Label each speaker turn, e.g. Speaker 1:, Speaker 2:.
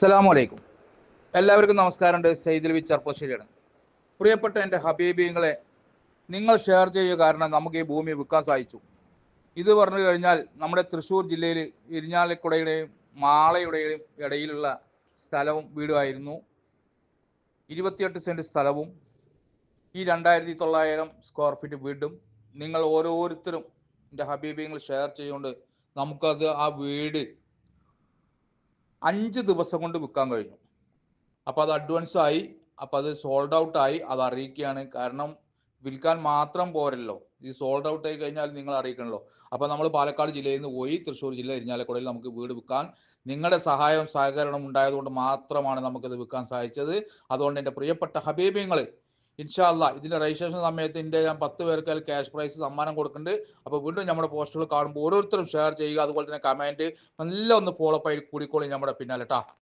Speaker 1: അസ്സലാമലൈക്കും. എല്ലാവർക്കും നമസ്കാരമുണ്ട്. സെയ്ദിൽ വി ചെർപ്പശ്ശേരിയാണ്. പ്രിയപ്പെട്ട എൻ്റെ ഹബീബിങ്ങളെ, നിങ്ങൾ ഷെയർ ചെയ്യുക കാരണം നമുക്ക് ഈ ഭൂമി വിൽക്കാൻ സാധിച്ചു. ഇത് പറഞ്ഞു കഴിഞ്ഞാൽ നമ്മുടെ തൃശ്ശൂർ ജില്ലയിൽ ഇരിഞ്ഞാലക്കുടയുടെയും മാളയുടെയും ഇടയിലുള്ള സ്ഥലവും വീടുമായിരുന്നു. 28 സെൻറ്റ് സ്ഥലവും ഈ 2900 സ്ക്വയർ ഫീറ്റ് വീടും നിങ്ങൾ ഓരോരുത്തരും എൻ്റെ ഹബീബിങ്ങൾ ഷെയർ ചെയ്യുകൊണ്ട് നമുക്കത് ആ വീട് 5 ദിവസം കൊണ്ട് വിൽക്കാൻ കഴിഞ്ഞു. അപ്പോൾ അത് അഡ്വാൻസ് ആയി, അപ്പോൾ അത് സോൾഡ് ഔട്ട് ആയി, അത് അറിയിക്കുകയാണ്. കാരണം വിൽക്കാൻ മാത്രം പോരല്ലോ, ഈ സോൾഡ് ഔട്ട് ആയി കഴിഞ്ഞാൽ നിങ്ങൾ അറിയിക്കണല്ലോ. അപ്പോൾ നമ്മൾ പാലക്കാട് ജില്ലയിൽ നിന്ന് പോയി തൃശ്ശൂർ ജില്ല ഇരിഞ്ഞാലക്കുടയിൽ നമുക്ക് വീട് വിൽക്കാൻ നിങ്ങളുടെ സഹായവും സഹകരണം ഉണ്ടായതുകൊണ്ട് മാത്രമാണ് നമുക്കിത് വിൽക്കാൻ സാധിച്ചത്. അതുകൊണ്ട് എൻ്റെ പ്രിയപ്പെട്ട ഹബീബിങ്ങൾ, ഇൻഷാ അല്ലാഹ് ഇതിൻ്റെ രജിസ്ട്രേഷൻ സമയത്ത് ഞാൻ 10 പേർക്ക് ക്യാഷ് പ്രൈസ് സമ്മാനം കൊടുക്കുന്നുണ്ട്. അപ്പോൾ വീണ്ടും നമ്മുടെ പോസ്റ്റുകൾ കാണുമ്പോൾ ഓരോരുത്തരും ഷെയർ ചെയ്യുക. അതുപോലെ തന്നെ കമൻറ്റ് നല്ല ഒന്ന് ഫോളോ അപ്പ് ആയി കൂടിക്കോളി നമ്മുടെ പിന്നാലെ ട്ടാ.